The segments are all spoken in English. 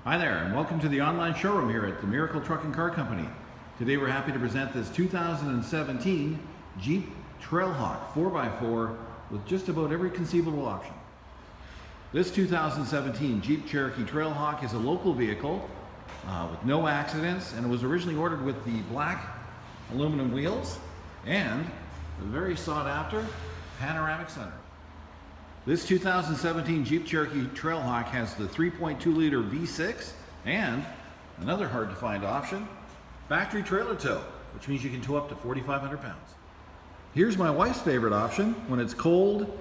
Hi there, and welcome to the online showroom here at the Miracle Truck and Car Company. Today we're happy to present this 2017 Jeep Trailhawk 4x4 with just about every conceivable option. This 2017 Jeep Cherokee Trailhawk is a local vehicle with no accidents, and it was originally ordered with the black aluminum wheels and the very sought after panoramic sunroof. This 2017 Jeep Cherokee Trailhawk has the 3.2 liter V6 and another hard to find option, factory trailer tow, which means you can tow up to 4,500 pounds. Here's my wife's favorite option when it's cold.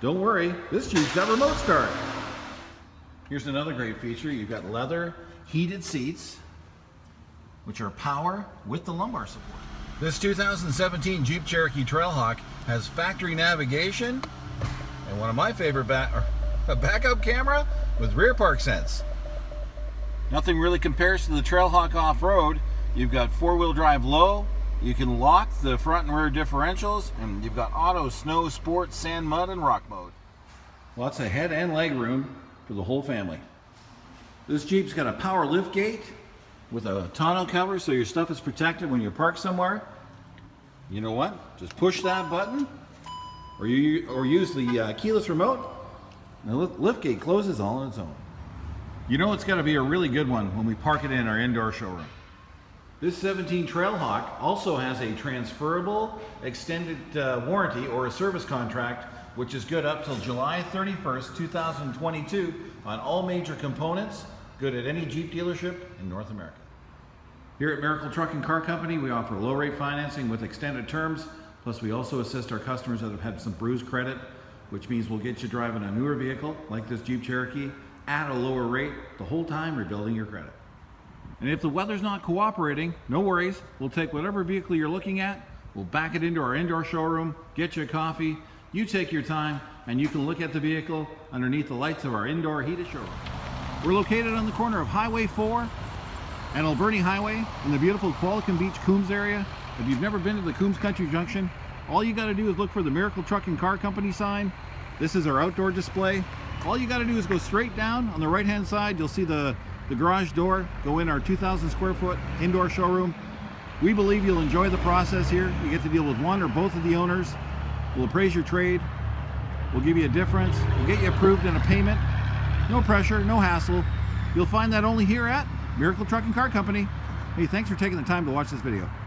Don't worry, this Jeep's got remote start. Here's another great feature. You've got leather heated seats, which are power with the lumbar support. This 2017 Jeep Cherokee Trailhawk has factory navigation and one of my favorite a backup camera with rear park sense. Nothing really compares to the Trailhawk off-road. You've got four-wheel drive low, you can lock the front and rear differentials, and you've got auto, snow, sport, sand, mud, and rock mode. Lots of head and leg room for the whole family. This Jeep's got a power lift gate with a tonneau cover so your stuff is protected when you park somewhere. You know what? Just push that button or use the keyless remote and the lift gate closes all on its own. You know it's got to be a really good one when we park it in our indoor showroom. This 17 Trailhawk also has a transferable extended warranty or a service contract, which is good up till July 31st, 2022 on all major components, good at any Jeep dealership in North America. Here at Miracle Truck and Car Company, we offer low rate financing with extended terms, plus we also assist our customers that have had some bruised credit, which means we'll get you driving a newer vehicle like this Jeep Cherokee at a lower rate the whole time rebuilding your credit. And if the weather's not cooperating, no worries, we'll take whatever vehicle you're looking at, we'll back it into our indoor showroom, get you a coffee, you take your time, and you can look at the vehicle underneath the lights of our indoor heated showroom. We're located on the corner of Highway 4 and Alberni Highway in the beautiful Qualicum Beach, Coombs area. If you've never been to the Coombs Country Junction, all you got to do is look for the Miracle Truck and Car Company sign. This is our outdoor display. All you got to do is go straight down. On the right hand side, you'll see the garage door, go in our 2,000 square foot indoor showroom. We believe you'll enjoy the process here. You get to deal with one or both of the owners. We'll appraise your trade. We'll give you a difference. We'll get you approved in a payment. No pressure, no hassle. You'll find that only here at Miracle Truck and Car Company. Hey, thanks for taking the time to watch this video.